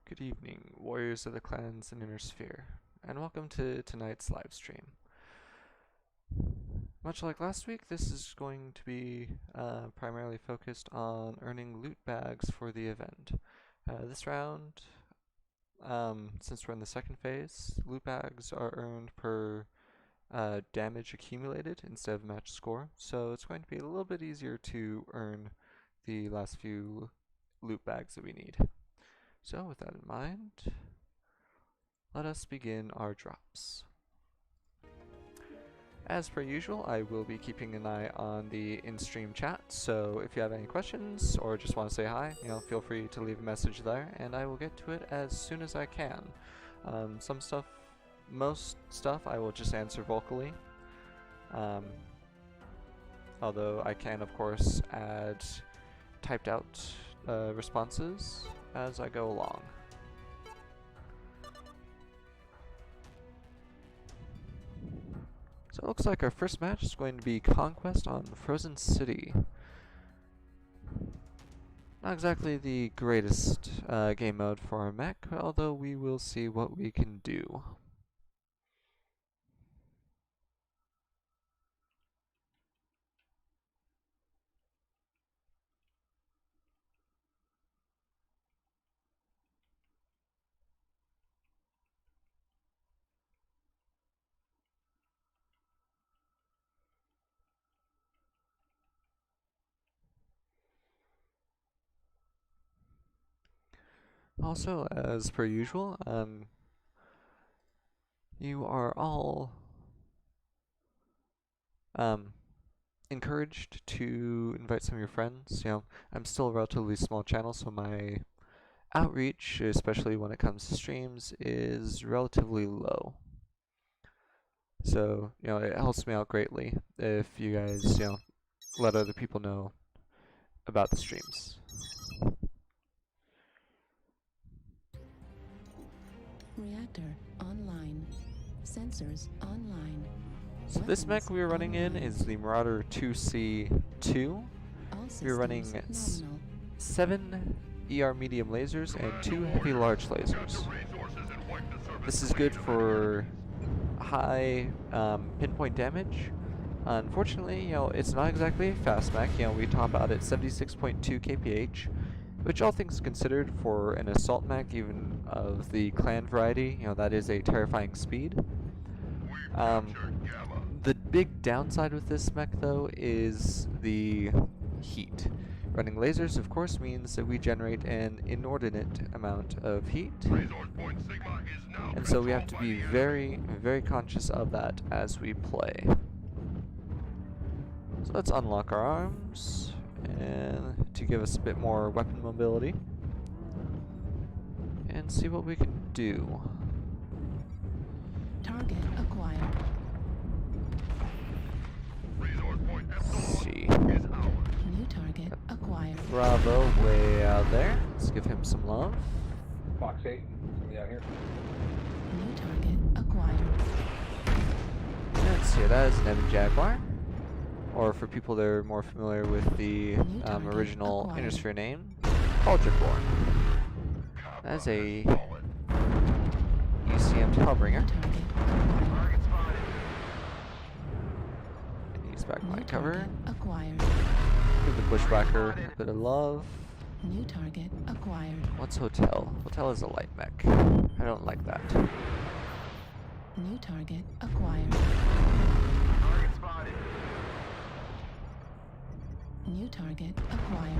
Good evening, warriors of the clans and inner sphere, and welcome to tonight's live stream. Much like last week, this is going to be primarily focused on earning loot bags for the event. This round, since we're in the second phase, loot bags are earned per damage accumulated instead of match score, so it's going to be a little bit easier to earn the last few loot bags that we need. So with that in mind, let us begin our drops. As per usual, I will be keeping an eye on the in-stream chat, so if you have any questions or just want to say hi, feel free to leave a message there, and I will get to it as soon as I can. Most stuff I will just answer vocally, although I can of course add typed out responses as I go along. So it looks like our first match is going to be Conquest on Frozen City. Not exactly the greatest game mode for a mech, although we will see what we can do. Also, as per usual, you are all encouraged to invite some of your friends. I'm still a relatively small channel, so my outreach, especially when it comes to streams, is relatively low. So, it helps me out greatly if you guys, let other people know about the streams. Reactor online. Sensors online. So this mech we are running in is the Marauder 2C2. We're running 7 ER medium lasers and 2 heavy large lasers. This is good for high pinpoint damage. Unfortunately, it's not exactly a fast mech. We top out at 76.2 kph, which all things considered for an assault mech, even of the clan variety, that is a terrifying speed. The big downside with this mech, though, is the heat. Running lasers, of course, means that we generate an inordinate amount of heat, and so we have to be very, very conscious of that as we play. So let's unlock our arms, and to give us a bit more weapon mobility, and see what we can do. Target acquired. Let's see. New target acquired. Bravo way out there. Let's give him some love. Fox 8, somebody out here. New target acquired. Let's see, that is an Evan Jaguar. Or for people that are more familiar with the original Innersphere name, Ultraborn. That is a ECM Tailbringer. He's back my cover. Acquired. Give the Bushwhacker a bit of love. New target acquired. What's Hotel? Hotel is a light mech. I don't like that. New target acquired. Target spotted. New target acquired.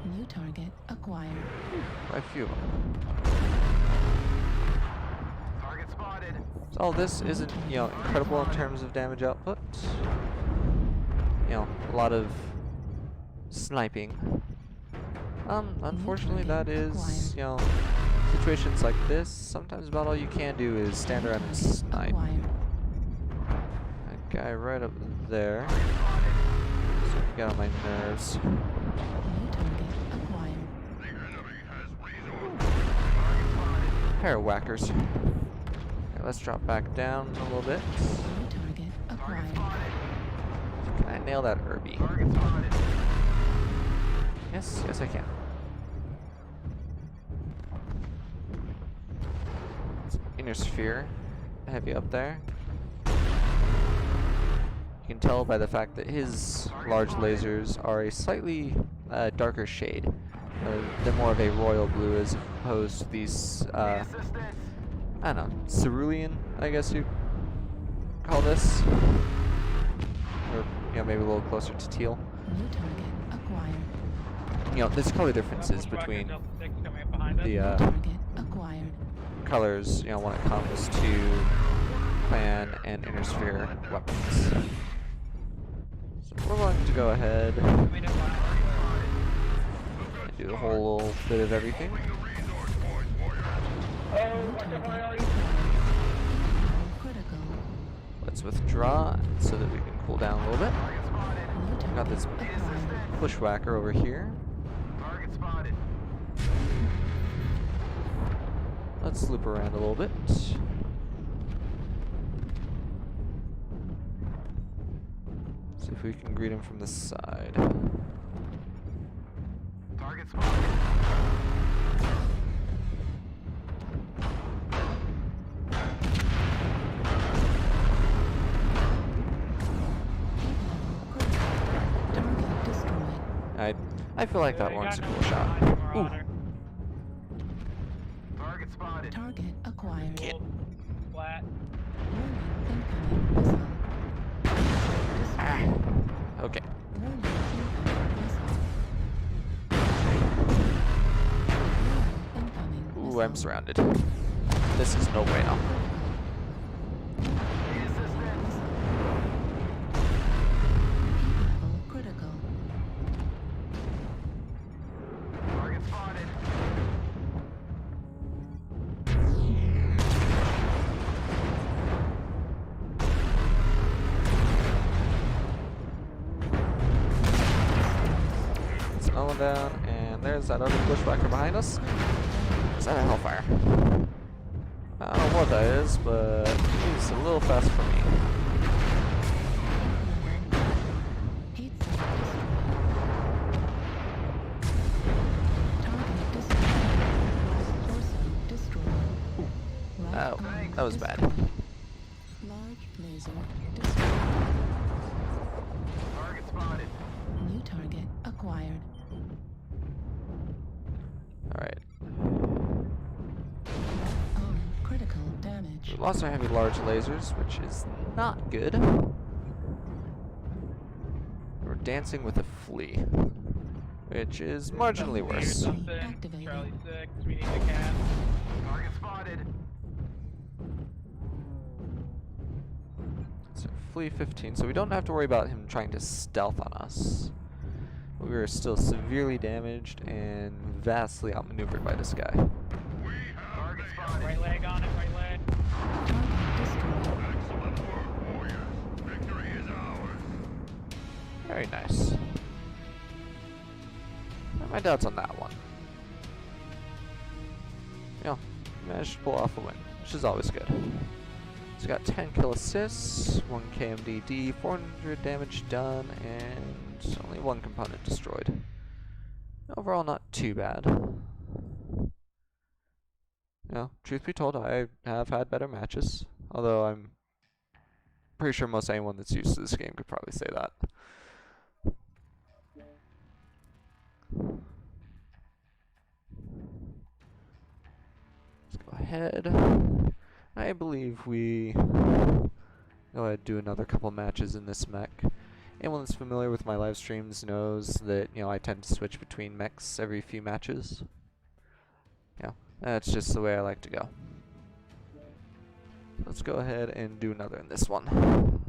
New target acquired. Quite a few of them. Target spotted. So all this isn't, incredible in terms of damage output. A lot of sniping. Unfortunately, that is, situations like this, sometimes about all you can do is stand around and snipe. That guy right up there. So you get on my nerves. New target acquired. Pair of whackers. Okay, let's drop back down a little bit. New target acquired. Can I nail that Herbie? Yes, yes I can. Inner sphere, heavy up there. You can tell by the fact that his large lasers are a slightly darker shade. They're more of a royal blue as opposed to these, I don't know, cerulean, I guess you call this. Or, you know, maybe a little closer to teal. New target acquired. You know, there's color differences Bushwhacker between Delta 6 coming up behind us. the Target acquired. colors, you know, when it comes to clan and inner sphere weapons. So we're going to go ahead Coming up behind and do a whole little bit of everything. Critical. Let's withdraw so that we can cool down a little bit. New target Got this acquired. bushwhacker over here. Target spotted. Let's loop around a little bit. See if we can greet him from the side. Target spotted. Target destroyed. I feel like that They one's a got cool nothing shot. behind Ooh. Marauder. Target spotted. Target acquired. Hold flat. Warning incoming missile. Ah. Destroyed. Okay. Warning incoming missile. Warning incoming Ooh, missile. I'm surrounded. This is no way now. Level critical. Target spotted. It's another one down, and there's that other bushwhacker behind us. Is that a hellfire? I don't know what that is, but he's a little fast for me. Heat sink destroyed. Target destroyed. Torso destroyed. Right Oh, arm that was bad. destroyed. Large laser destroyed. Target spotted. New target acquired. Alright. Arm critical damage. We lost our heavy large lasers, which is not good. We're dancing with a flea, which is marginally Or worse. something. Activated. Charlie 6, we need a cat. Target spotted. So flea 15, so we don't have to worry about him trying to stealth on us. We are still severely damaged and vastly outmaneuvered by this guy. Target spotted. Right leg on it, right leg. Target destroyed. Very nice. My doubts on that one. Yeah, managed to pull off a win, which is always good. So we got 10 kill assists, 1 KMDD, 400 damage done, and only 1 component destroyed. Overall, not too bad. You know, truth be told, I have had better matches. Although I'm pretty sure most anyone that's used to this game could probably say that. Let's go ahead. I believe we go ahead and do another couple matches in this mech. Anyone that's familiar with my live streams knows that, you know, I tend to switch between mechs every few matches. Yeah, that's just the way I like to go. Let's go ahead and do another in this one.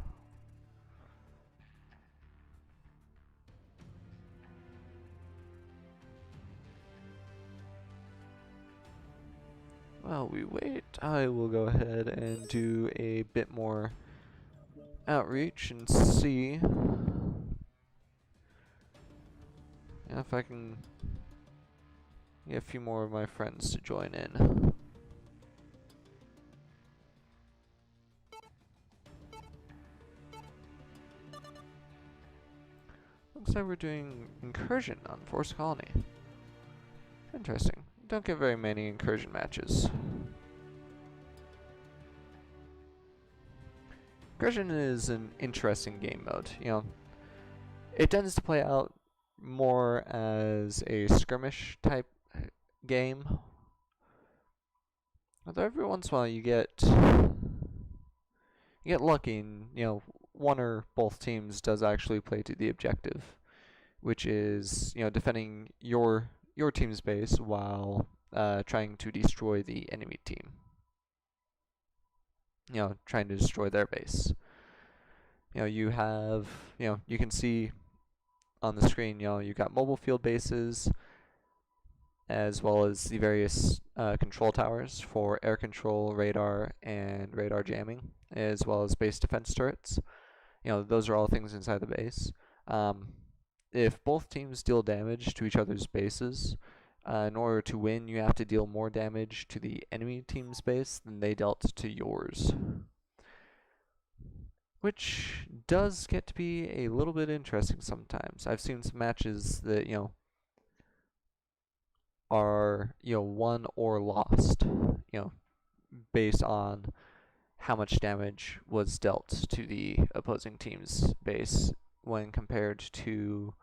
While we wait, I will go ahead and do a bit more outreach and see if I can get a few more of my friends to join in. Looks Looks like we're doing incursion on Force Colony. Interesting. Don't get very many incursion matches. Incursion is an interesting game mode. You know, it tends to play out more as a skirmish type game. Although every once in a while you get lucky and, you know, one or both teams does actually play to the objective, which is, you know, defending your team's base while trying to destroy the enemy team. You know, trying to destroy their base. You know, you have, you know, you can see on the screen, you know, you've got mobile field bases as well as the various control towers for air control, radar, and radar jamming, as well as base defense turrets. You know, those are all things inside the base. If both teams deal damage to each other's bases, in order to win, you have to deal more damage to the enemy team's base than they dealt to yours. Which does get to be a little bit interesting sometimes. I've seen some matches that, you know, are, you know, won or lost, you know, based on how much damage was dealt to the opposing team's base when compared to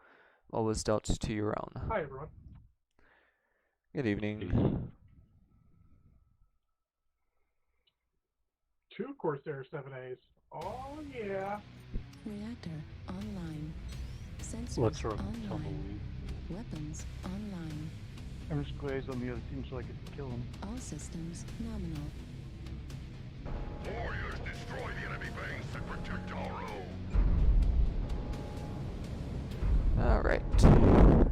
what was dealt to your own. Hi, everyone. Good evening. 2 Corsair 7As. Oh, yeah. Reactor online. Sensors Let's run online. tumbleweed. Weapons online. I'm just glazed on the other team so I could kill him. All systems nominal. Warriors destroy the enemy base and protect our own. Alright.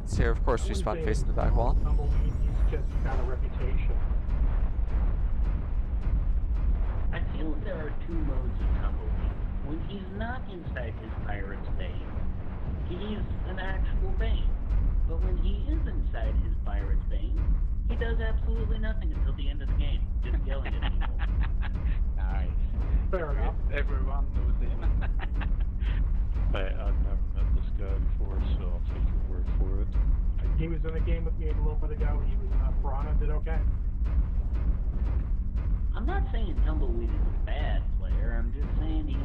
So here, of course, we spawn facing the back wall. Tumbleweed, he's just got a reputation. I feel there are 2 modes of Tumbleweed. When he's not inside his pirate's base, he's an actual Bane. But when he is inside his pirate's base, he does absolutely nothing until the end of the game, just yelling at people. Nice. Fair enough. Everyone knows him. I've never met this guy before, so I'll take your word for it. He was in a game with me a little bit ago. He was Piranha, did okay. I'm not saying Tumbleweed is a bad player, I'm just saying he's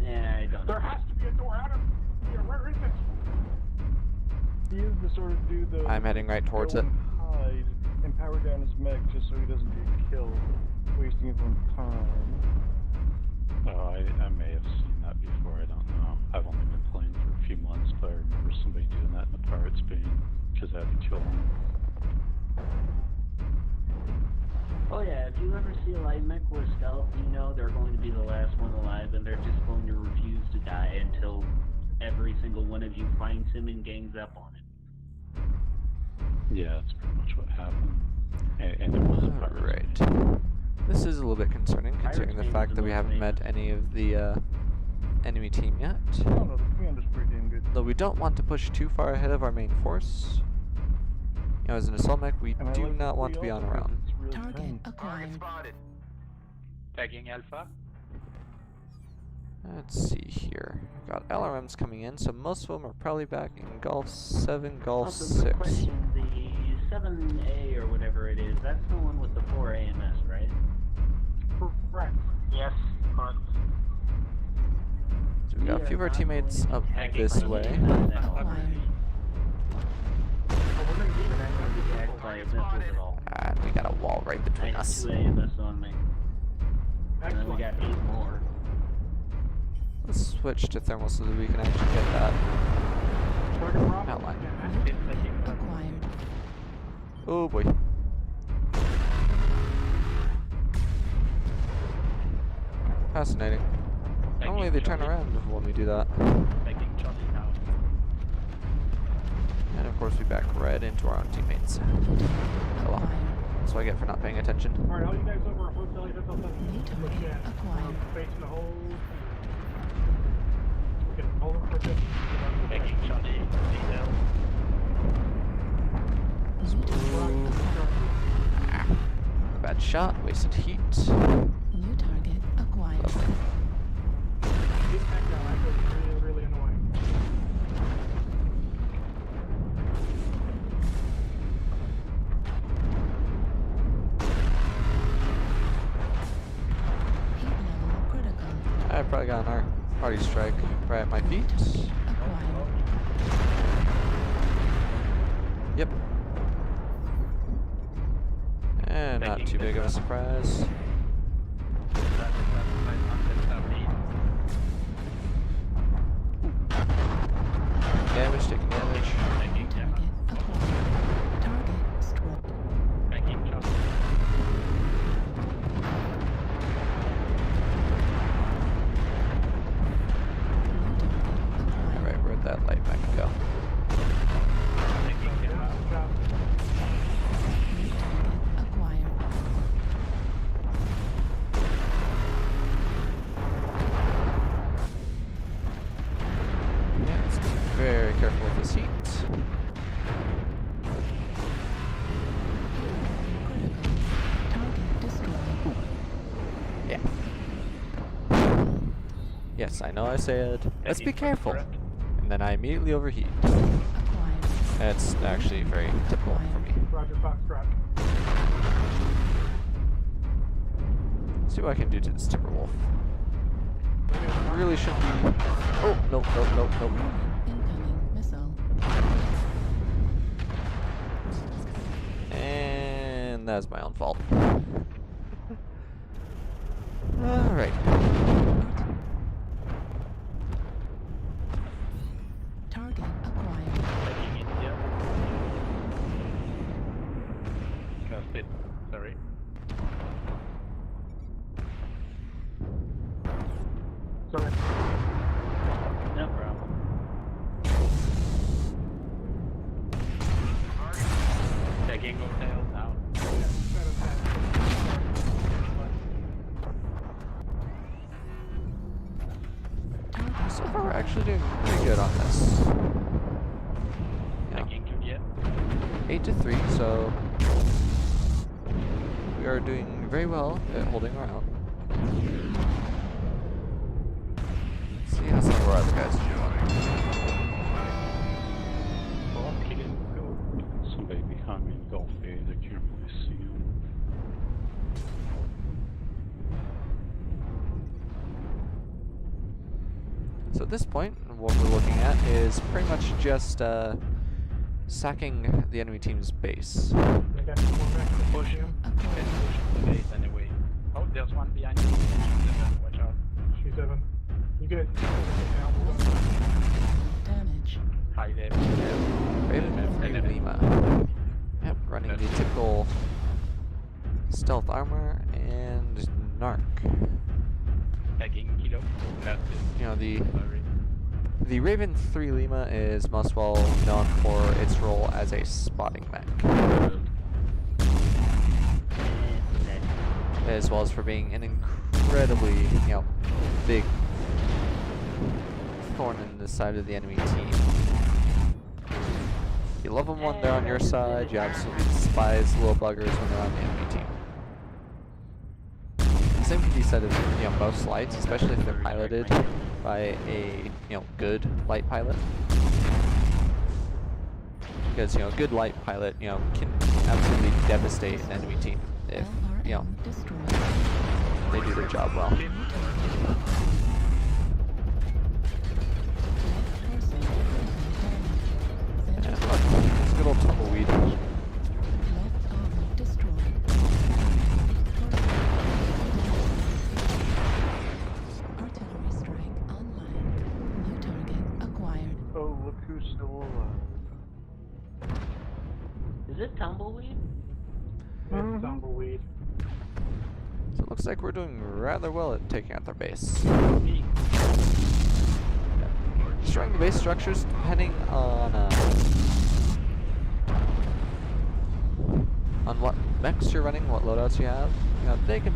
I don't know. There has to be a door out of here. Where is it? He is the sort of dude that I'm heading right towards go it. and hide and power down his mech just so he doesn't get killed, wasting everyone's time. Oh, I may have seen that before, I don't know. I've only been playing for a few months, but I remember somebody doing that in the Pirate's Bane, because I had to kill him. Oh yeah, if you ever see a light mech with stealth, you know they're going to be the last one alive, and they're just going to refuse to die until every single one of you finds him and gangs up on him. Yeah, that's pretty much what happened. And it was a Pirate's Alright. Bane. This is a little bit concerning, considering the Bane fact is that we haven't amazing. met any of the enemy team yet. I don't know, the commander's pretty damn good. Though we don't want to push too far ahead of our main force. You know, as an assault mech, we And I do like not the want to be free on also around. because it's really Target thin. Target acquired. spotted. Tagging Alpha. Let's see here. We've got LRMs coming in, so most of them are probably back in Gulf 7, Gulf Also, quick 6. question, the 7A or whatever it is, that's the one with the 4 AMS, right? Correct. Yes, correct. So we've got a few of our teammates up this way. Acquired. And we got a wall right between I have us. 2 AMS on me. And then we Excellent. got 8 more. Let's switch to thermal so that we can actually get that Target Bravo. outline. Acquired. Oh boy. Fascinating. Normally they turn around when we do that. Tagging Charlie now. And of course we back right into our own teammates. Oh well. That's what I get for not paying attention. Alright, all you guys over at Hotel Hotel New push in. target acquired. Facing the hole. We're gonna hold them for a bit. Tagging Charlie. Detail. New target acquired. Bad shot, wasted heat. New target acquired. Lovely. Get back down. That was really, really annoying. probably got an arty strike right at my feet. Acquired. Yep. And not too big of a surprise. Damage, taking damage. Target acquired. Target struck. Making Chelsea. Alright, where'd that light back go? Making Yeah, good job. New target acquired. Yeah, let's be very careful with this heat. Critical. Target destroyed. Yeah. Yes, I know I said, let's be careful. And then I immediately overheat. Acquired. That's actually very typical for me. Roger, Foxtrot. Let's see what I can do to this Timberwolf. Really shouldn't be. Oh, nope, nope, nope, nope. Incoming missile. And that's my own fault. Alright. Target acquired. Taking India. Cast it. Sorry. Sorry. No problem. Taking hotel now. Target So far, we're actually doing pretty good on this. Yeah, Taking India. 8-3, so we are doing very well at holding our own. Let's see how some of our other guys are doing. Somebody behind me in Gulf A, I can't really see him. So at this point, what we're looking at is pretty much just sacking the enemy team's base. Okay, more back to Push. him. Can push the base anyway. Oh, there's one behind you. Watch out. G7. You good? damage. High level. Raven 3 Lima. Yep, running the typical stealth armor and narc. Taking Kilo. That's it. You know, Sorry. the Raven 3 Lima is most well known for its role as a spotting mech, as well as for being an incredibly, big thorn in the side of the enemy team. You love them when they're on your side, you absolutely despise little buggers when they're on the enemy team. The same can be said of most lights, especially if they're piloted by a good light pilot. Because a good light pilot can absolutely devastate an enemy team if LRM destroyed. they do their job well. Left torso And damage. look, it's a good old tumbleweed. Left arm destroyed. Artillery strike online. New target acquired. Oh, look who's still alive. Is it tumbleweed? It's tumbleweed. So it looks like we're doing rather well at taking out their base. Destroying the base structures, depending on what mechs you're running, what loadouts you have, they can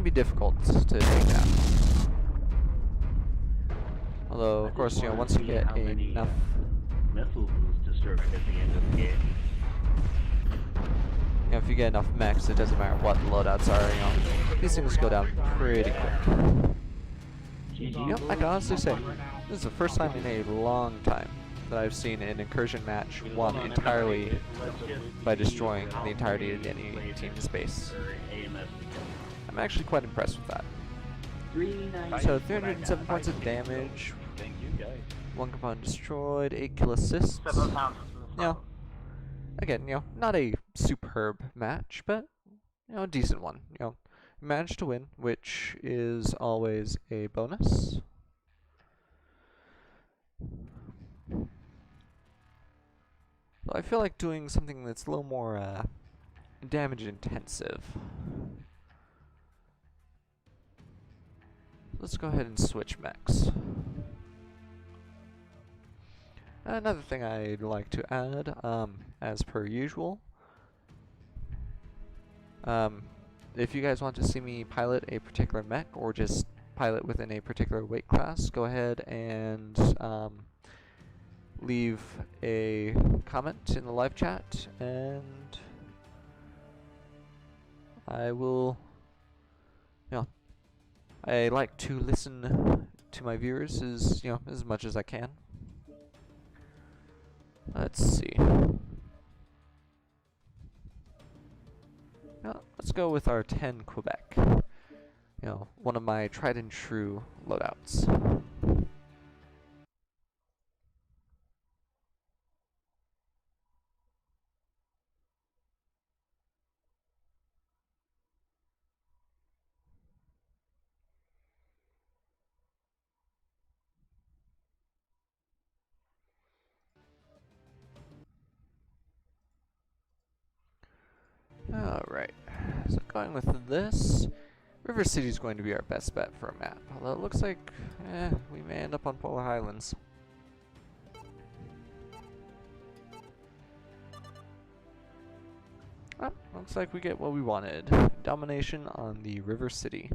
be difficult to take down. Although, of course, once you get enough. Missiles was destroyed at the end of the game. If you get enough mechs, it doesn't matter what the loadouts are, these things go down pretty quick. I can honestly say, this is the first time in a long time that I've seen an incursion match won entirely by destroying the entirety of the enemy team's base. I'm actually quite impressed with that. 390. So 307 points of damage, Thank you guys. 1 component destroyed, 8 kill assists. 7 pounds. You know, again, you know, not a superb match, but you know, a decent one. You know, managed to win, which is always a bonus. So I feel like doing something that's a little more damage intensive. Let's go ahead and switch mechs. Another thing I'd like to add, as per usual, if you guys want to see me pilot a particular mech or just pilot within a particular weight class, go ahead and leave a comment in the live chat, and I will, you know, I like to listen to my viewers as much as I can. Let's see. Let's go with our 10 Quebec. You know, one of my tried and true loadouts. Alright, so going with this, River City is going to be our best bet for a map, although it looks like we may end up on Polar Highlands. Oh, looks like we get what we wanted, domination on the River City.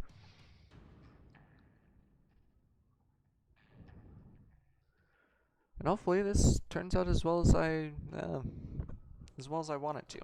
And hopefully this turns out as well as I want it to.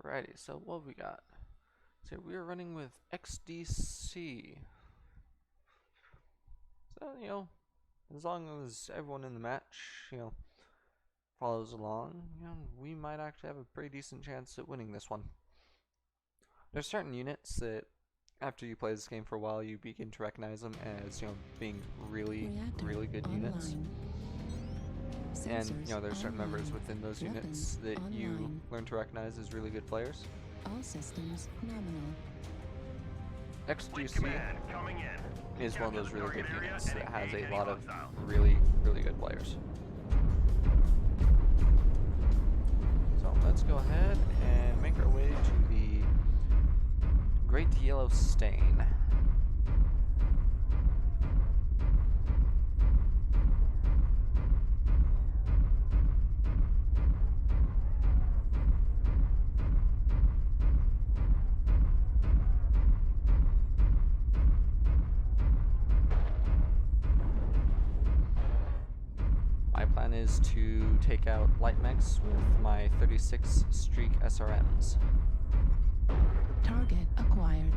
Alrighty, so what we got? So we are running with XDC. So, you know, as long as everyone in the match, you know, follows along, you know, we might actually have a pretty decent chance at winning this one. There's certain units that, after you play this game for a while, you begin to recognize them as, you know, being really good units. And, you know, there's certain members within those units that you learn to recognize as really good players. All systems nominal. XGC is one of those really good units that has a lot of really good players. So let's go ahead and make our way to the Great Yellow Stain. Is to take out light mechs with my 36 Streak SRMs. Target acquired.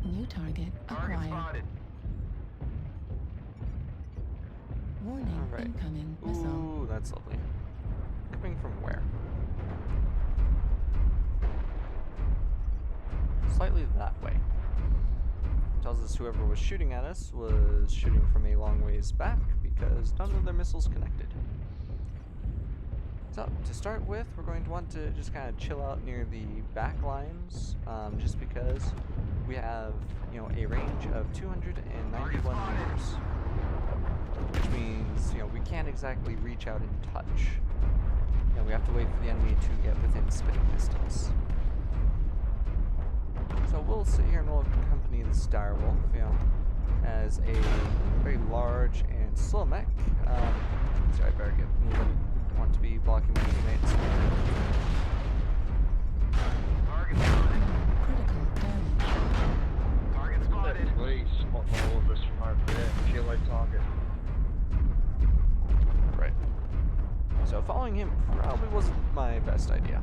New target acquired. Spotted. Warning, Alright. incoming missile. Ooh, that's lovely. Coming from where? Slightly that way. Tells us whoever was shooting at us was shooting from a long ways back because none of their missiles connected. So to start with, we're going to want to just kind of chill out near the back lines, just because we have, you know, a range of 291 meters. which means, you know, we can't exactly reach out and touch. You know, we have to wait for the enemy to get within spitting distance. So we'll sit here and we'll accompany this direwolf, you know, as a very large and slow mech. Sorry, I better get moving. Don't want to be blocking my teammates. Target spotted. Critical damage. Target spotted. Please spot all of us from over there. Kill a target. Right. So following him probably wasn't my best idea.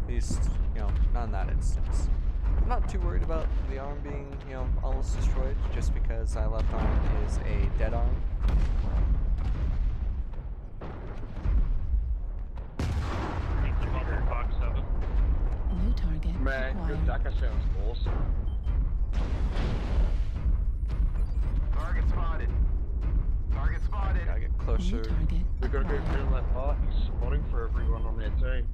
At least, you know, not in that instance. I'm not too worried about the arm being, you know, almost destroyed, just because my left arm is a dead arm. New target Man, your acquired. DACA sounds awesome. Target spotted. Target spotted. Gotta get New closer. target We gotta go acquired. kill that part. He's spotting for everyone on their team.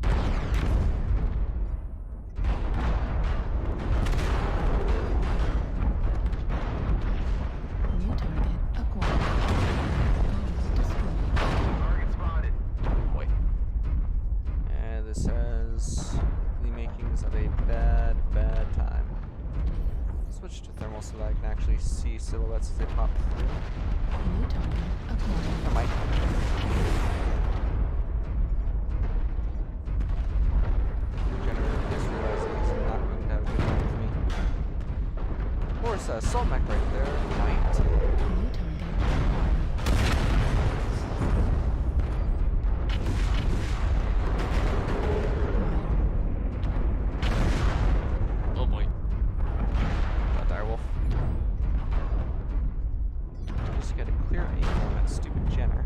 New target acquired. Goal destroyed. Target spotted. Boy. And this has the makings of a bad, bad time. Switch to thermal so that I can actually see silhouettes as they pop through. New target acquired. I might. Regenerator just realizing he's not going to have a good time with me. Of course, Soul Mech right there might. New target acquired. Oh boy. Direwolf. Just get a clear aim on that stupid Jenner.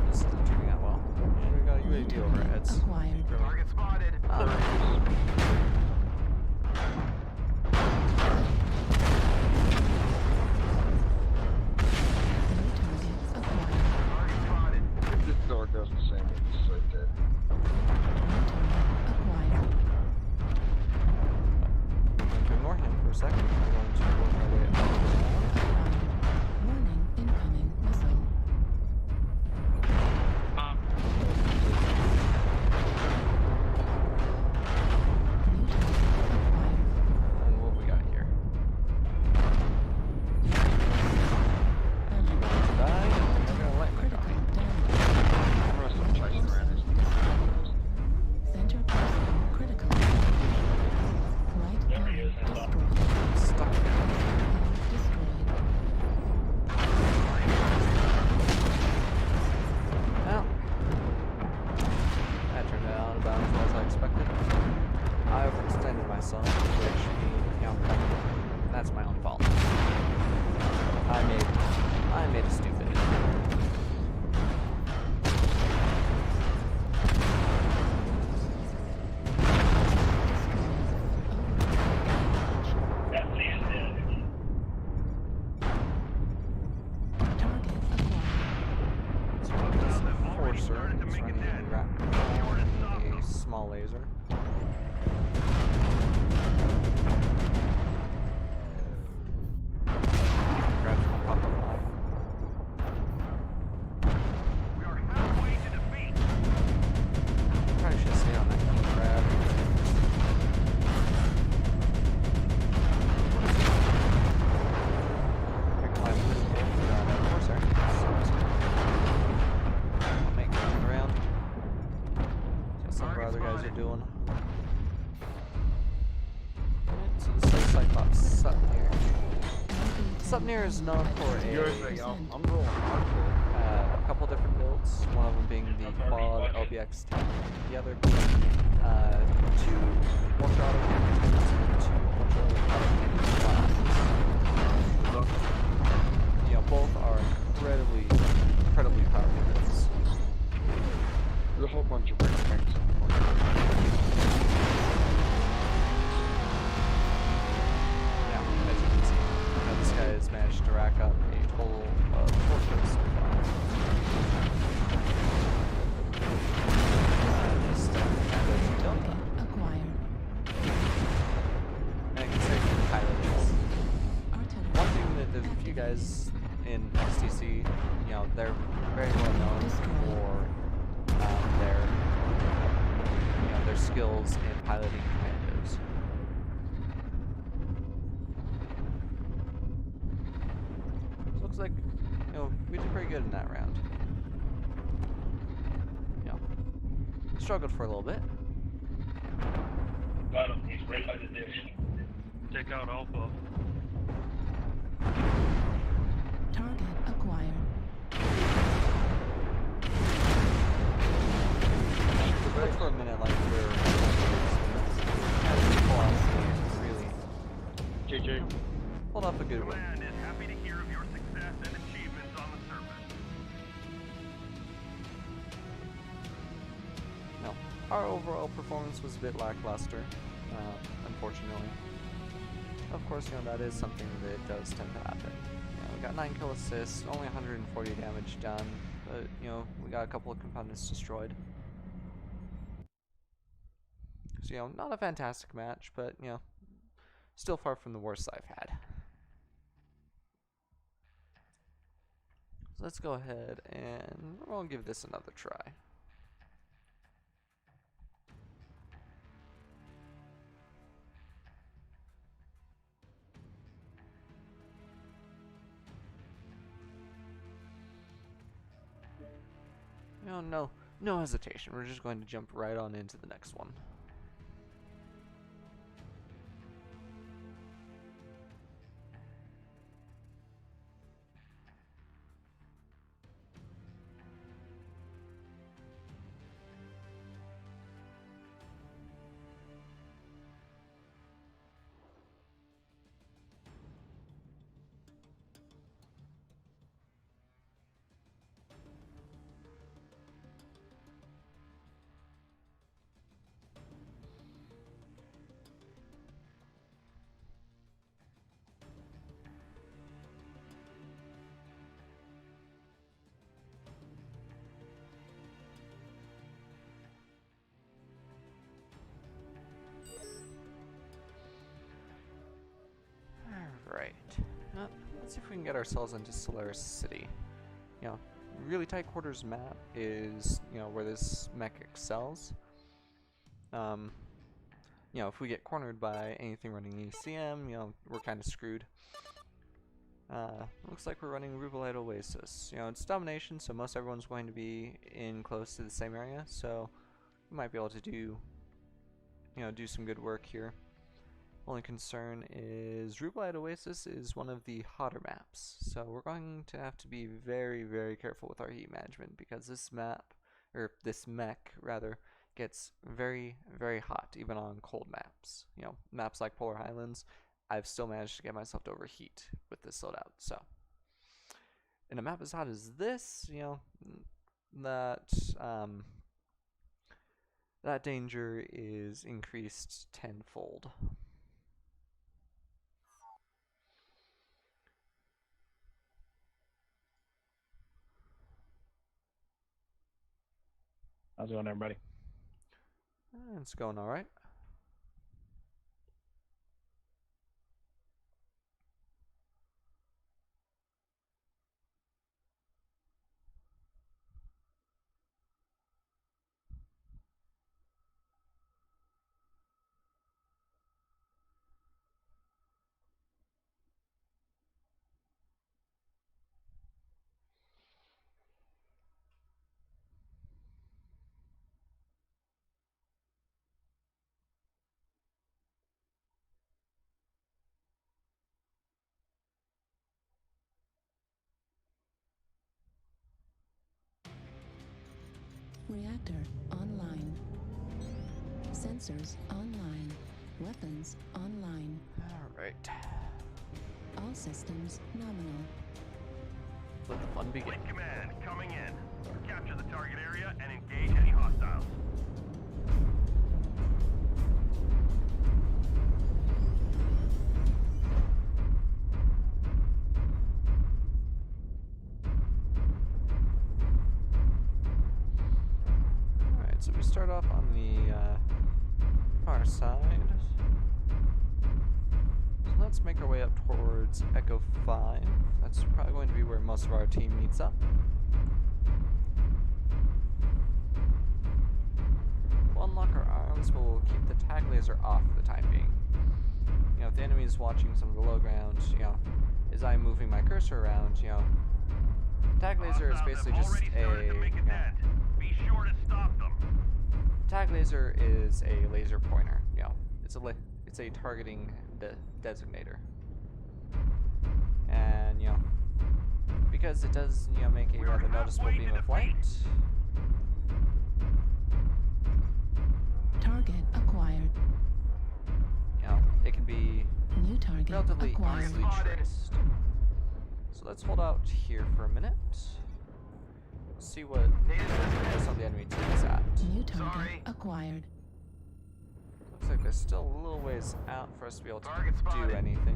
This isn't turning out well. And we got a New UAV target over our heads. acquired. Target spotted. New target acquired. Target spotted. If this dog doesn't see me, he's so dead. New target acquired. I'm going to ignore him for a second. We're going to work our way up. Acquired. Warning, incoming missile. New target acquired. And what we got here? Enemy. Die. We're gonna let me Critical die. damage. I'm gonna stop chasing around this. Center person critical. Right hand destroyed. Stuck. Hand destroyed. Well, that turned out about as well as I expected. I overextended myself, which means, you know, that's my own fault. I made a stupid. Target acquired. So this Enforcer is running a rapid fire, a small laser. Grab some pop-up line. We are halfway to defeat. Probably should stay on that grab. Here can I put it in the Enforcer. I'll make it turn around. See what some of our other guys are doing. Alright, so this is Cyclops Sutton here. Sutton here is known for You're a saying I'm rolling hardcore. a couple different builds, one of them being the quad LBX 10, the other being two ultra auto cannons and two ultra auto cannon classes. You know, both are incredibly powerful builds. There's a whole bunch of ring tanks. Yeah, as you can see, this guy has managed to rack up a total there's a few guys in STC, you know, they're very well known for their skills in piloting commandos. So looks like, you know, we did pretty good in that round. You know, struggled for a little bit. Got him. He's right by the dish. Take out Alpha. Target acquired. It looked for a minute like we were really JJ. pulled off a good win. Command is happy to hear of your success and achievements on the surface. No, our overall performance was a bit lackluster, unfortunately. Of course, you know, that is something that does tend to happen. You know, we got 9 kill assists, only 140 damage done, but, you know, we got a couple of components destroyed. So, you know, not a fantastic match, but, you know, still far from the worst I've had. So let's go ahead and we're going to give this another try. No hesitation. We're just going to jump right on into the next one. Alright, let's see if we can get ourselves into Solaris City. You know, really tight quarters map is, you know, where this mech excels. You know, if we get cornered by anything running ECM, you know, we're kind of screwed. Looks like we're running Rubelite Oasis. You know, it's domination, so most everyone's going to be in close to the same area, so we might be able to do, you know, do some good work here. Only concern is Rubelite Oasis is one of the hotter maps, so we're going to have to be very, very careful with our heat management because this map, or this mech rather, gets very, very hot even on cold maps. You know, maps like Polar Highlands, I've still managed to get myself to overheat with this loadout. So, in a map as hot as this, you know, that danger is increased tenfold. How's it going, everybody? It's going all right. Reactor online. Sensors online. Weapons online. Alright. All systems nominal. Let the fun begin. Fleet command coming in. Capture the target area and engage any hostiles. Alright, so we start off on the far side. So let's make our way up towards Echo 5. That's probably going to be where most of our team meets up. We'll unlock our arms, but we'll keep the tag laser off for the time being. You know, if the enemy is watching some of the low ground, you know, as I'm moving my cursor around, you know, tag laser is basically just a, Be sure to stop them. tag laser is a laser pointer. You know, it's a targeting designator, and you know, because it does, you know, make a rather noticeable beam of light. Target acquired. You know, it can be New target relatively acquired. easily traced. So let's hold out here for a minute. See what some of the enemy team is at. New target acquired. Looks like there's still a little ways out for us to be able to Target do spotted. anything.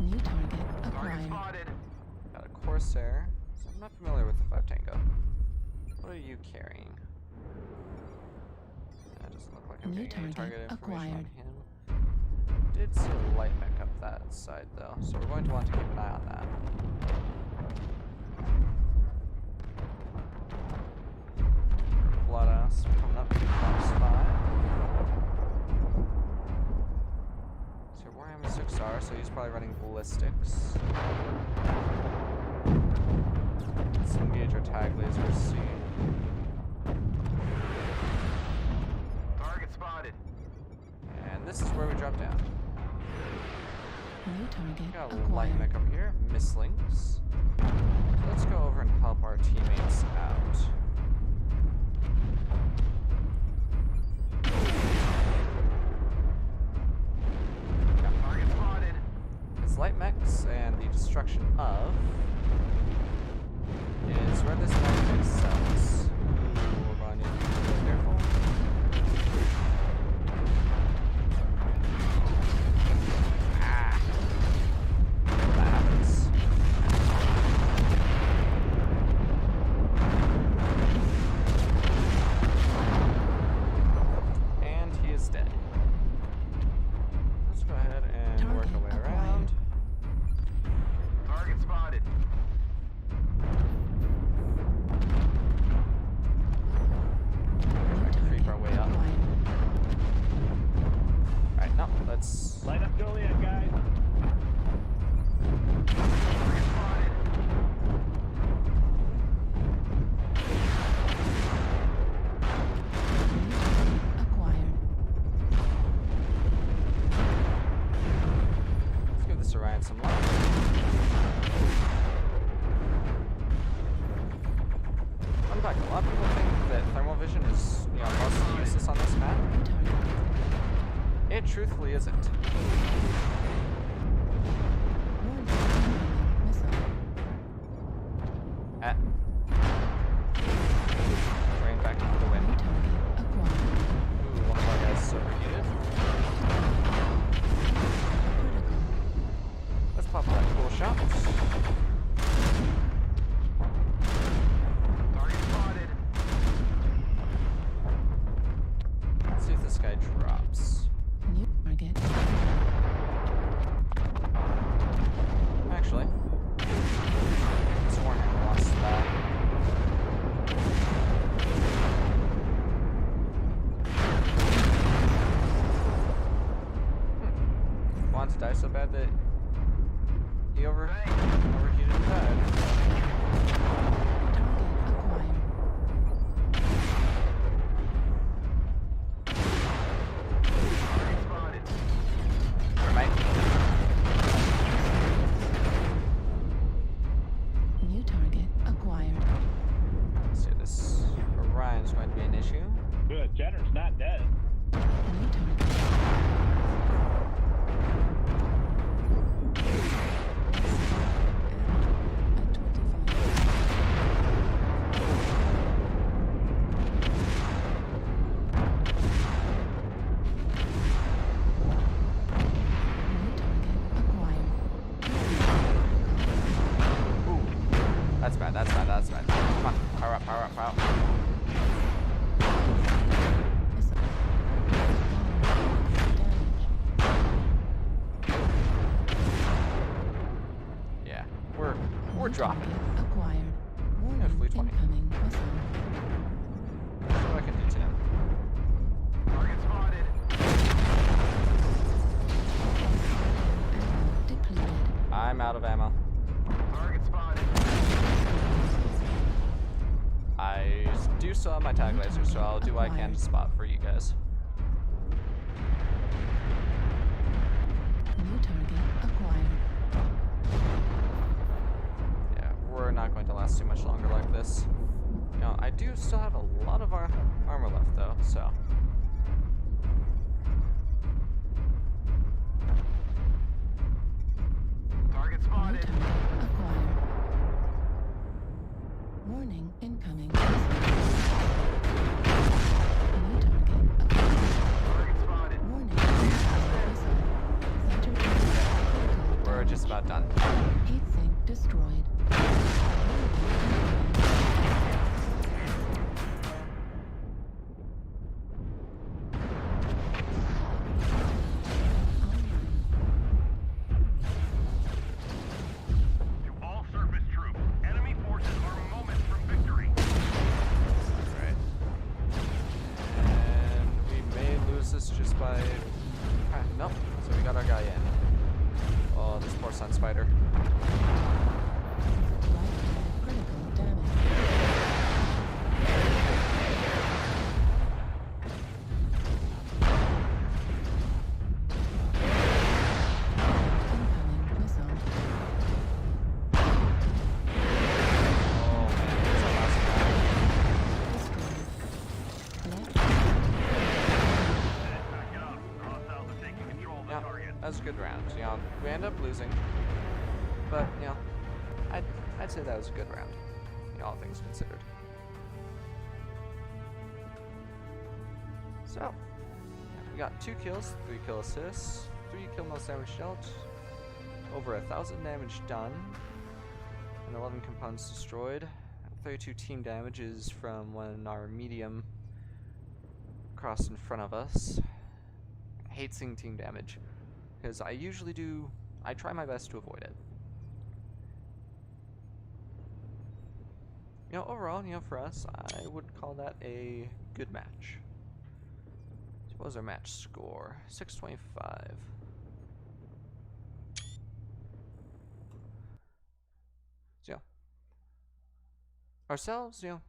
New target Target acquired. spotted. Got a Corsair, so I'm not familiar with the 5 Tango. What are you carrying? That doesn't look like I'm New getting any target target information acquired. on him. Did see a light mech up that side though, so we're going to want to keep an eye on that. Blood ass coming up to box 5. So Warhammer 6R, so he's probably running ballistics. Let's engage our tag lasers, see. Target spotted. And this is where we drop down. New target Got a light acquired. mech up here, mislinks. So let's go over and help our teammates out. Target spotted. His light mechs and the destruction of is where this light mech sells. Ooh, we're going to need to be really careful. Ah. That happens. And he is dead. Let's go ahead and work our way Target around. Target spotted. New Try to creep our target way up. acquired. Alright, no, let's. Light up Juliet, guys. Target spotted. Acquired. Let's give this Orion some light. I'm back. A lot of people think that thermal vision is, you know, mostly useless on this map. New target. It truthfully isn't. Warning. Missile. Ah. Rain back into the New wind. target acquired. Ooh, one of our guys is overheated. Critical. Let's pop that cool shot. Target spotted. Let's see if this guy drops. New target. Actually, this Warhammer wants that. Wants to die so bad that he overheated and died. Target acquired. Target spotted. Right? New target acquired. Let's see, this Orion's going to be an issue. Good, Jenner's not dead. New target. At 25. New target acquired. Ooh. That's bad, that's bad, that's bad. Come on, power up, power up, power up. drop it. Acquired. Warning, Hopefully 20. incoming missile. That's what I can do to him. Target spotted. Ammo depleted. I'm out of ammo. Target spotted. I do still have my tag laser, so I'll do what I can to spot for you guys. New target acquired. Yeah, we're not going to last too much longer like this. You know, I do still have a lot of our armor left though, so. Target New spotted. target acquired. Warning, incoming missile. New target acquired. Target spotted. Warning, incoming missile. Centuris critical We're just about done. Heat sink destroyed. To all surface troops, enemy forces are moments from victory. That's right. And we may lose this just by... nope. So we got our guy in. Oh, this poor sun spider. Right critical damage. Incoming missile. Oh man, that's our last guy. Destroyed. Left Back it up. Hostiles are taking control of the Yeah, target. that was a good round. You know, we end up losing, but you know, I'd say that was a good round, you know, all things considered. So, yeah, we got 2 kills, 3 kill assists, 3 kill most damage dealt, over 1,000 damage done, and 11 components destroyed. 32 team damages from when our medium crossed in front of us. I hate seeing team damage, because I try my best to avoid it. You know, overall, you know, for us, I would call that a good match. So what was our match score? 625. So, yeah. Ourselves, you know,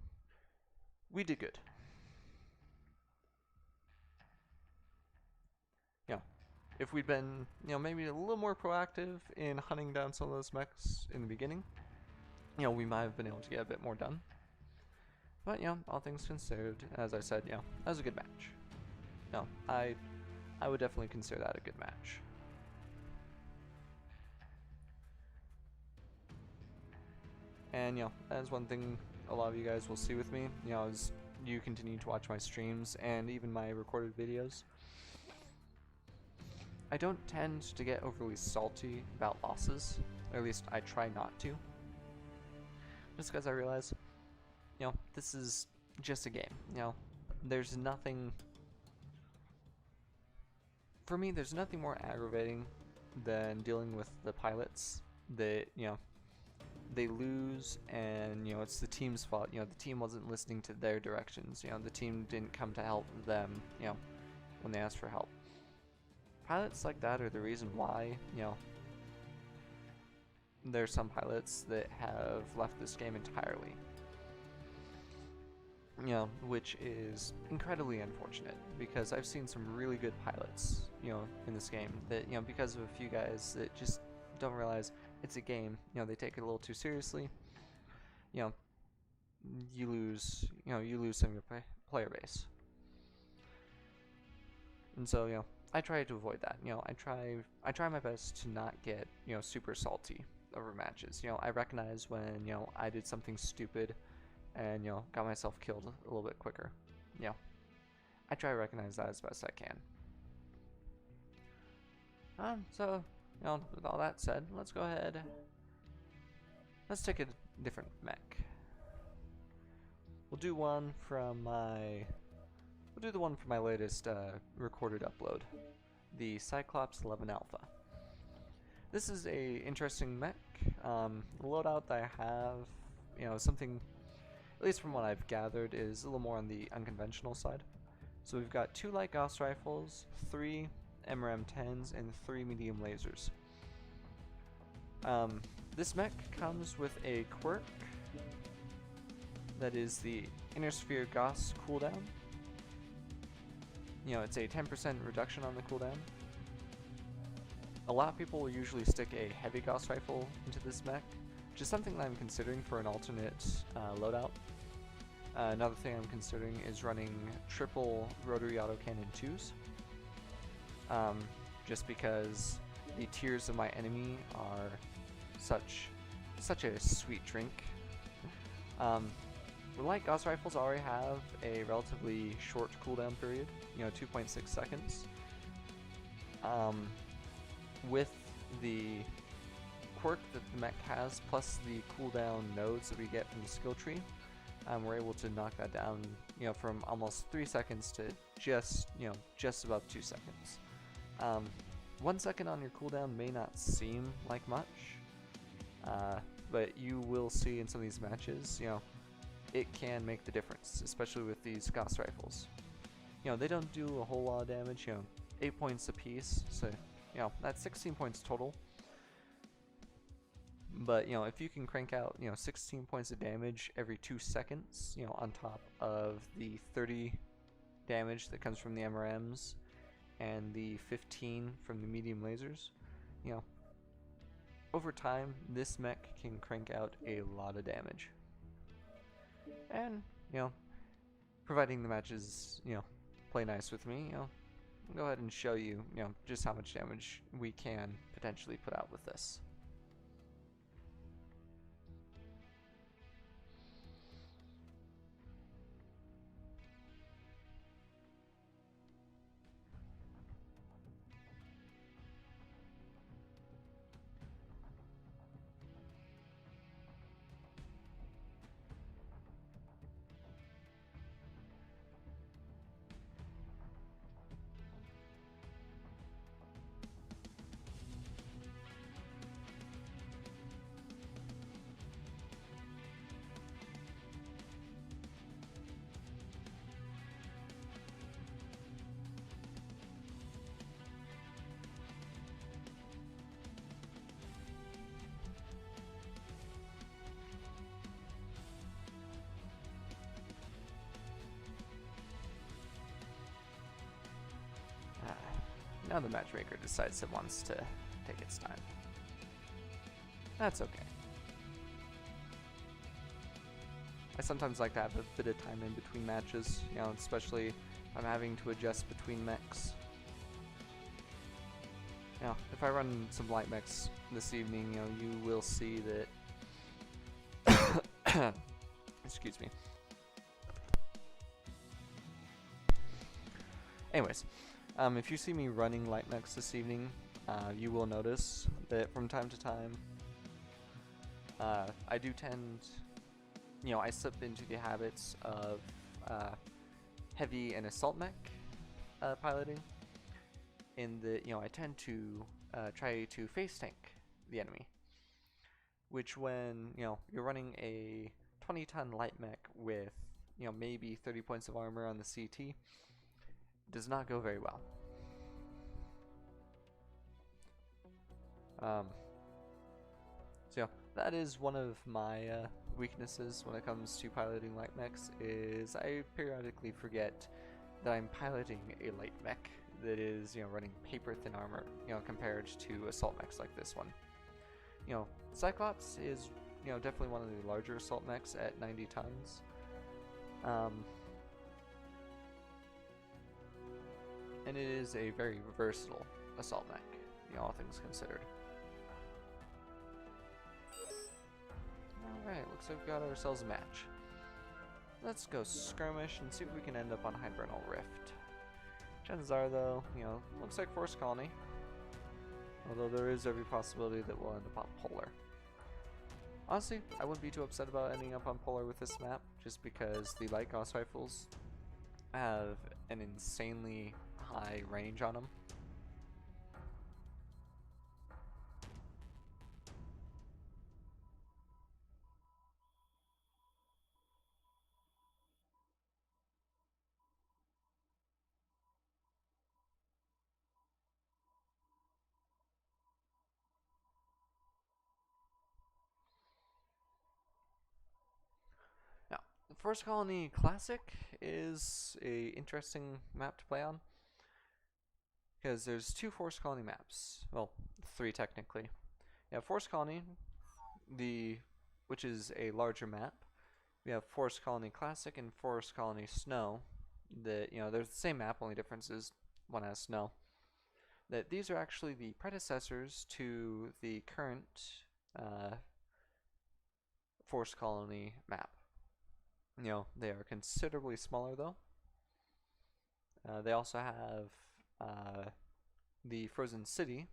we did good. Yeah. If we'd been, you know, maybe a little more proactive in hunting down some of those mechs in the beginning, you know, we might have been able to get a bit more done. But, you know, all things considered, as I said, you know, that was a good match. No, I would definitely consider that a good match. And, you know, that's one thing a lot of you guys will see with me, you know, as you continue to watch my streams and even my recorded videos. I don't tend to get overly salty about losses, or at least I try not to. Just because I realize, you know, this is just a game, you know, there's nothing, for me, there's nothing more aggravating than dealing with the pilots that, you know, they lose and, you know, it's the team's fault, you know, the team wasn't listening to their directions, you know, the team didn't come to help them, you know, when they asked for help. Pilots like that are the reason why, you know, there's some pilots that have left this game entirely. You know, which is incredibly unfortunate, because I've seen some really good pilots, you know, in this game that, you know, because of a few guys that just don't realize it's a game, you know, they take it a little too seriously, you know, you lose some of your player base. And so, you know, I try to avoid that. You know, I try my best to not get, you know, super salty over matches. You know, I recognize when, you know, I did something stupid and, you know, got myself killed a little bit quicker. You know, I try to recognize that as best I can. So, you know, with all that said, let's go ahead. Let's take a different mech. We'll do one from my... We'll do the one from my latest recorded upload, the Cyclops 11 Alpha. This is a interesting mech. The loadout that I have, something, at least from what I've gathered, is a little more on the unconventional side. So we've got 2 light Gauss rifles, 3 MRM-10s, and 3 medium lasers. This mech comes with a quirk that is the Inner Sphere Gauss cooldown. It's a 10% reduction on the cooldown. A lot of people will usually stick a heavy Gauss rifle into this mech, which is something that I'm considering for an alternate loadout. Another thing I'm considering is running triple rotary autocannon 2s. Just because the tears of my enemy are such a sweet drink. The light Gauss rifles already have a relatively short cooldown period, 2.6 seconds. With the quirk that the mech has, plus the cooldown nodes that we get from the skill tree, we're able to knock that down, from almost 3 seconds to just above 2 seconds. 1 second on your cooldown may not seem like much, but you will see in some of these matches, it can make the difference, especially with these Gauss rifles. They don't do a whole lot of damage, 8 points apiece, so that's 16 points total. But if you can crank out 16 points of damage every 2 seconds, on top of the 30 damage that comes from the MRMs and the 15 from the medium lasers, over time this mech can crank out a lot of damage. And providing the matches play nice with me, I'll go ahead and show you just how much damage we can potentially put out with this. Now the matchmaker decides it wants to take its time. That's okay. I sometimes like to have a bit of time in between matches, especially if I'm having to adjust between mechs. If I run some light mechs this evening, you will see that excuse me. Anyways, if you see me running light mechs this evening, you will notice that from time to time, I do tend, I slip into the habits of heavy and assault mech piloting, in that, I tend to try to face tank the enemy, which when, you're running a 20-ton light mech with, maybe 30 points of armor on the CT, does not go very well. So that is one of my weaknesses when it comes to piloting light mechs, is I periodically forget that I'm piloting a light mech that is, running paper thin armor, compared to assault mechs like this one. Cyclops is, definitely one of the larger assault mechs at 90 tons. And it is a very versatile assault mech, all things considered. Alright, looks like we've got ourselves a match. Let's go skirmish and see if we can end up on Hibernal Rift. Chances are, though, looks like Force Colony. Although there is every possibility that we'll end up on Polar. Honestly, I wouldn't be too upset about ending up on Polar with this map, just because the light Gauss rifles have an insanely high range on them. Force Colony Classic is a interesting map to play on because there's 2 Force Colony maps. Well, 3 technically. You have Force Colony, which is a larger map. We have Force Colony Classic and Force Colony Snow. They're the same map, only difference is one has snow. That these are actually the predecessors to the current Force Colony map. They are considerably smaller though. They also have the Frozen City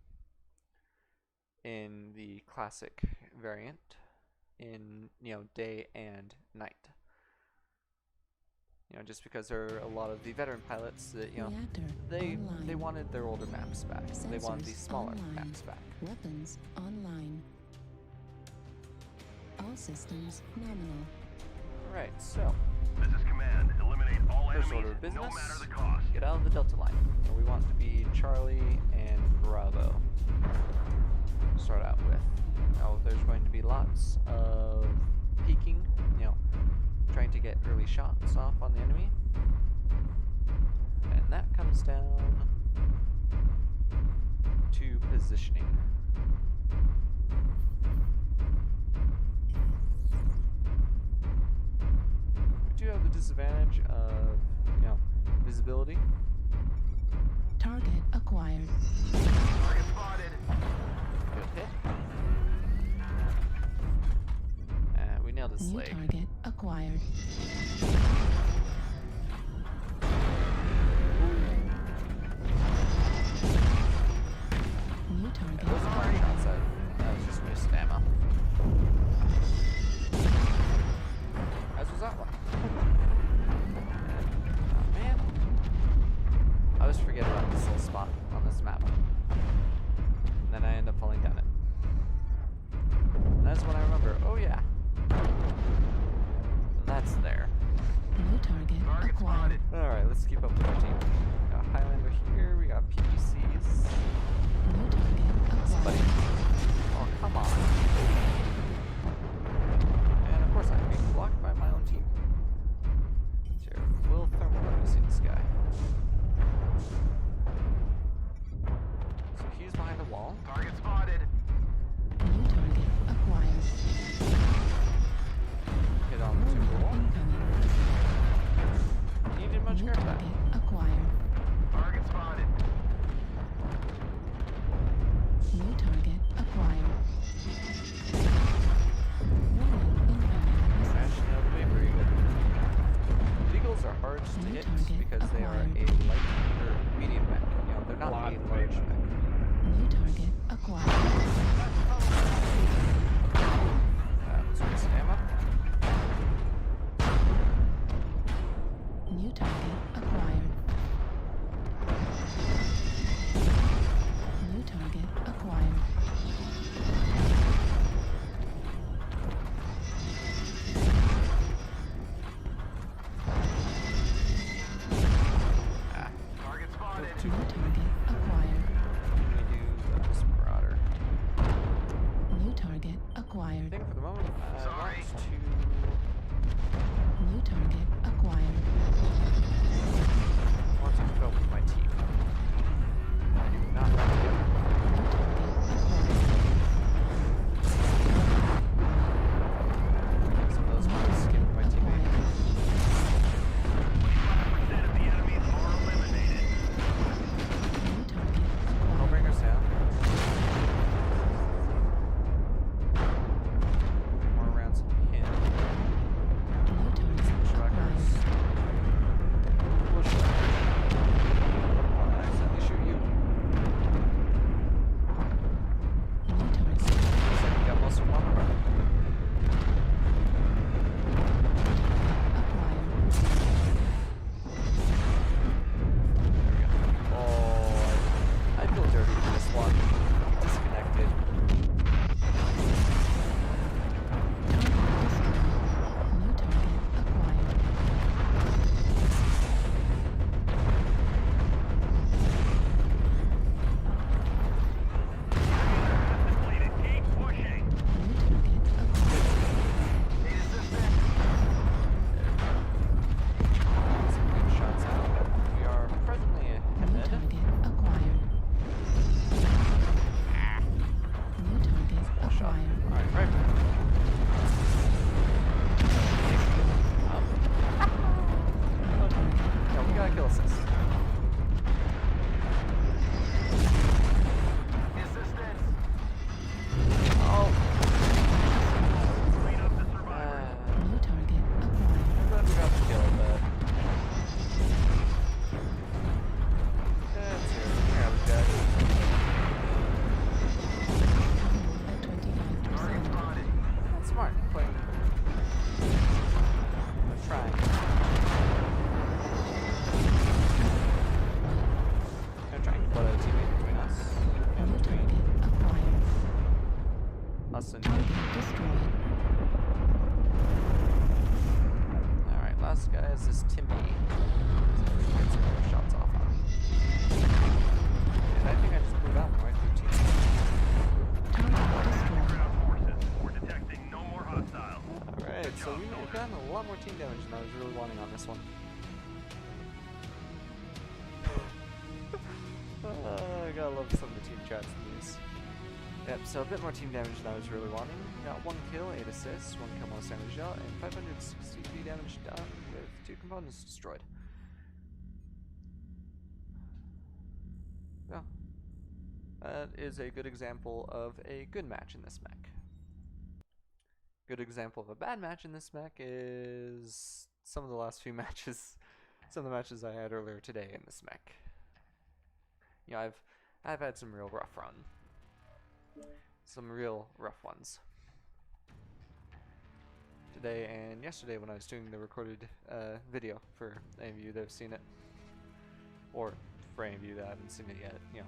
in the classic variant in day and night. Just because there are a lot of the veteran pilots that they wanted their older maps back. They wanted these smaller maps back. Weapons online. All systems nominal. Alright, so This is command. Eliminate all first enemies, order of business, no matter the cost. get out of the Delta line. We want to be Charlie and Bravo to start out with. Now there's going to be lots of peeking, trying to get early shots off on the enemy. And that comes down to positioning. We do have the disadvantage of, visibility. Target acquired. Target spotted. Good hit. We nailed his New leg. target acquired. New target It wasn't already outside. That was just wasted ammo. As was that one. Oh, man. I always forget about this little spot on this map. And then I end up falling down it. And that's when I remember, oh yeah. That's there. New target acquired. Alright, let's keep up with our team. We got Highlander here, we got PPCs. New target Somebody. acquired. Oh, come on. And of course I'm being blocked by my own team. Sure, Will Thermal, let me see this guy. So he's behind a wall. Target spotted. New target acquired. Hit on the Warning wall. incoming. Needed much New airtime. target acquired. Target spotted. New target acquired. Warning incoming. Smashing out the Vapor Eagle. Eagles are hard to New hit target because they are a acquired. light or medium mech. They're not a large mech. New target acquired. Let's get some ammo. New target acquired. New target acquired. Target spotted. New target acquired. Let me do this Marauder. New target I acquired. think for the moment, I Sorry. want to New target acquired. go with my team. I do not want to do. Some of those points get with my teammate. 25% of the enemies are eliminated. New got a kill assist. Oh. New target acquired. I'm glad we got the kill, but that's it. Yeah, we got it. At 25%. That's smart. Playing. I'm trying. I'm trying to put a teammate between us. And New between target acquired. us and Target destroyed. Alright, last guy is this Timmy. Get some more shots off on him. And I think I just blew that one right through team. Target destroyed. Ground forces. We're detecting no more hostiles. Alright, so we've gotten a lot more team damage than I was really wanting on this one. I gotta love some of the team chats in these. Yep, so a bit more team damage than I was really wanting. Got 1 kill, 8 assists, 1 kill most damage out, and 563 damage done with 2 components destroyed. Well, that is a good example of a good match in this mech. Good example of a bad match in this mech is some of the last few matches, some of the matches I had earlier today in this mech. You know, I've had some real rough run. Some real rough ones. Today and yesterday when I was doing the recorded video for any of you that have seen it. Or for any of you that haven't seen it yet, you know.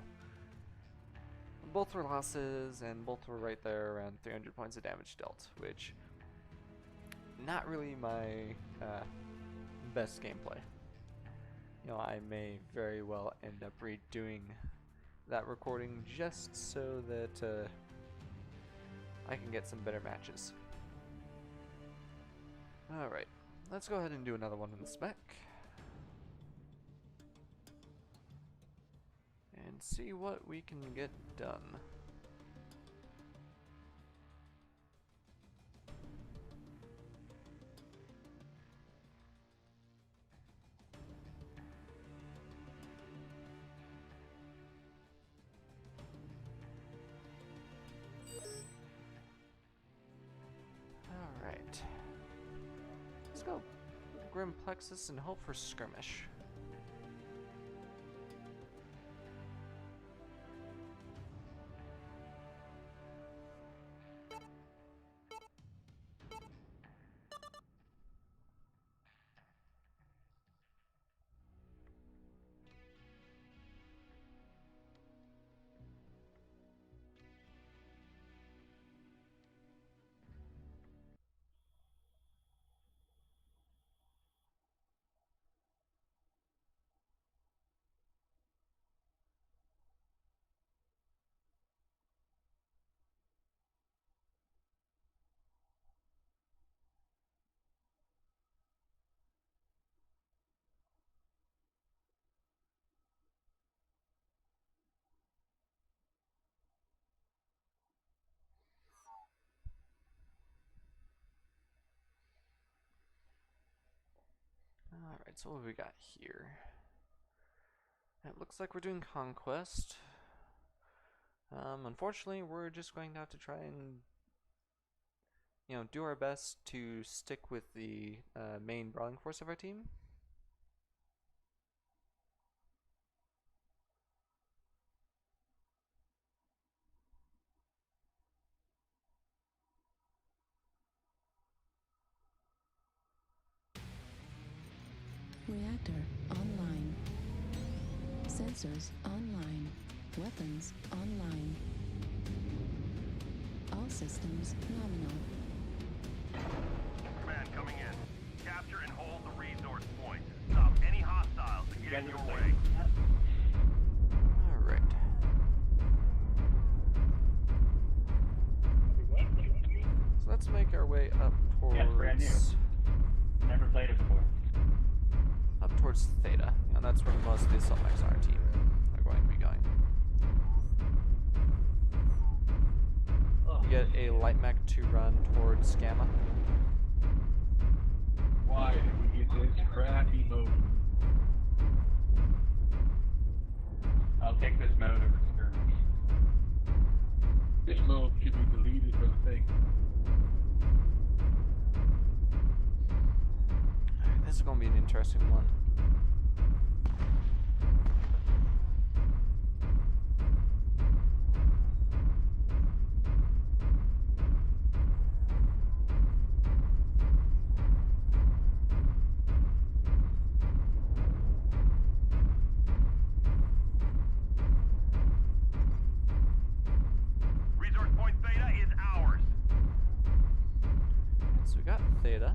Both were losses and both were right there around 300 points of damage dealt, which not really my best gameplay. You know, I may very well end up redoing that recording just so that I can get some better matches. Alright, let's go ahead and do another one in the spec. And see what we can get done. Alright. Let's go Grim Plexus and hope for skirmish. Alright, so what have we got here? It looks like we're doing Conquest. Unfortunately, we're just going to have to try and, you know, do our best to stick with the main brawling force of our team. Reactor online. Sensors online. Weapons online. All systems nominal. Command coming in. Capture and hold the resource point. Stop any hostiles that get in your way. Alright. So let's make our way up towards... Yeah, it's brand new. Never played it before. Up towards Theta. And that's where most of the assault mechs on our team are going to be going. We get a light mech to run towards Gamma. Why did we get this crappy mode? know if it should be deleted from the thing. This is gonna be an interesting one. Resource point Theta is ours. So we got Theta.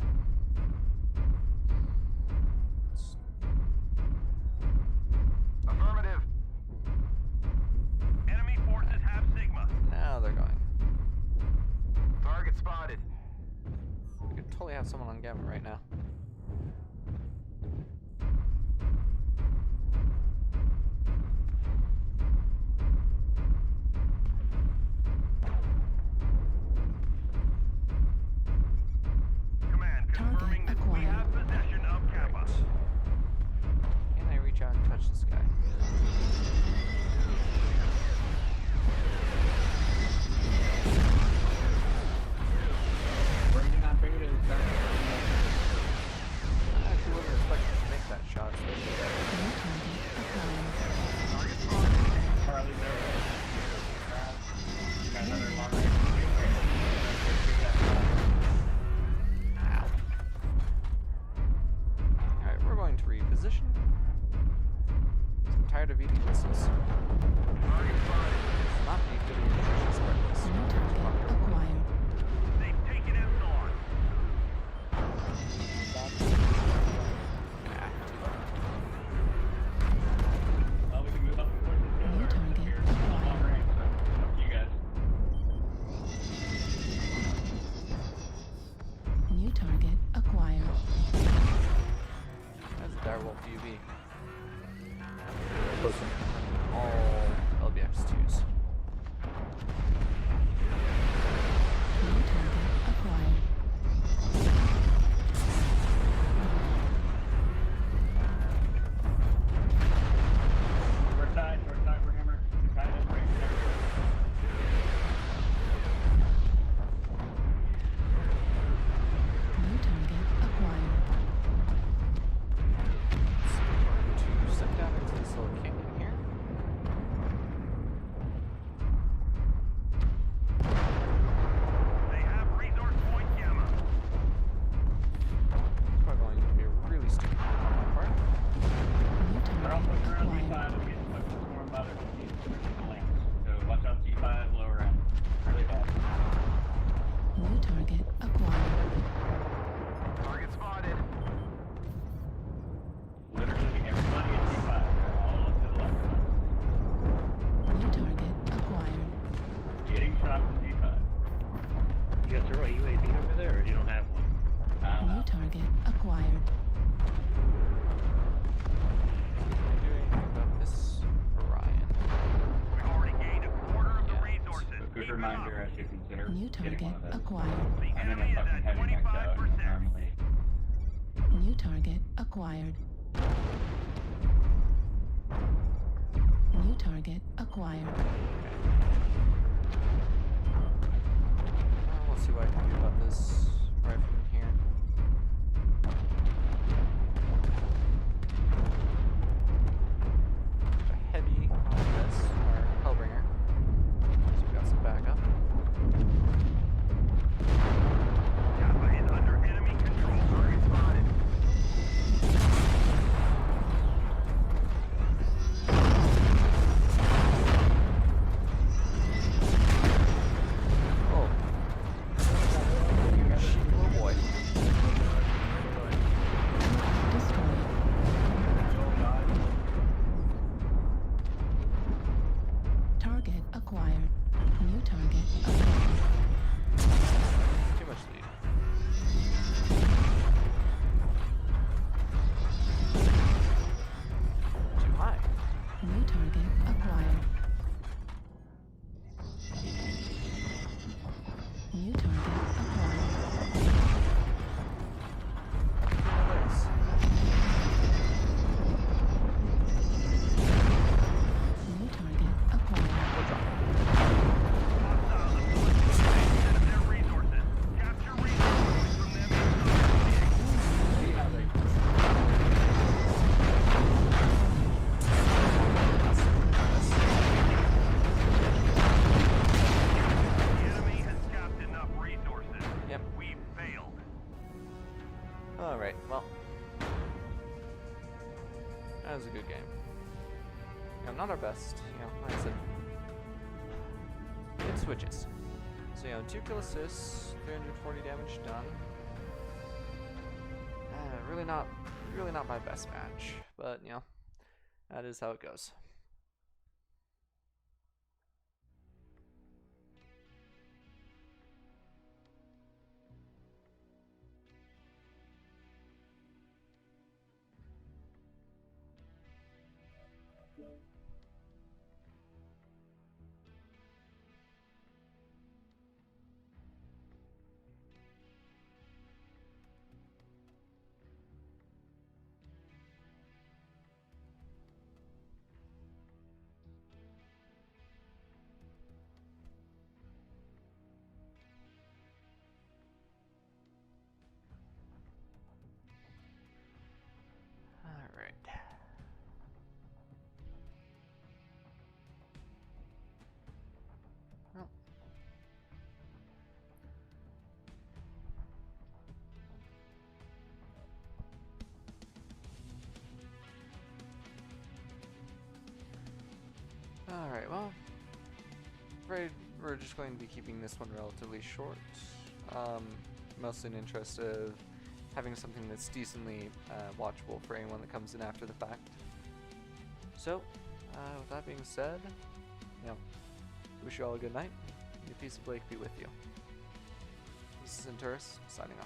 Affirmative. Enemy forces have Sigma. Now they're going. Target spotted. We could totally have someone on Gamma right now. Command confirming that we acquired. have possession of Kappa. Can I reach out and touch this guy? Bringing on beta is starting. I actually wasn't expecting to make that shot. New target acquired. Charlie there. Got another long range. Alright, we're going to reposition. I'm tired of eating missiles. Not need to be nutritious breakfast. New target acquired. They've taken Epsilon. Well, we can move up towards this hill. New target Here, it's long acquired. range, so up to you guys. New target acquired. That's a direwolf UV. All LBX2s. New target acquired. Short side, Warhammer. Kind of range there. New target acquired. To step down into this little canyon here. They have resource point Gamma. It's probably going to be a really stupid move on my part. New They're all target pushing around acquired. G5 and getting pushed with storm by their lamps. So watch out G5 lower end. Really bad. New target acquired. Target spotted. Literally everybody at G5. They're all up to the left of us. New target acquired. Getting shot from G5. You got the right UAV over there, or you don't have one? New target acquired. Can I do anything about this Orion? We've already gained a quarter of the Yeah. resources. A good Keep it reminder up. I should consider New getting target one of those. acquired. The I'm in enemy a is fucking at heavy max out 25%. normally. New target acquired. New target acquired. We'll see what I can do about this right from here. A heavy on this, our Hellbringer. So we got some backup. Kappa is under enemy control. Target spotted. Oh. Sheep little boy. That was a good game. You know, not our best, you know, like I said. Good switches. So, you know, 2 kill assists, 340 damage done. Really not my best match, but, you know, that is how it goes. Alright. Well. Alright, well, afraid we're just going to be keeping this one relatively short. Mostly in interest of having something that's decently watchable for anyone that comes in after the fact. So, with that being said, you know, wish you all a good night. May the peace of Blake be with you. This is Centuris, signing off.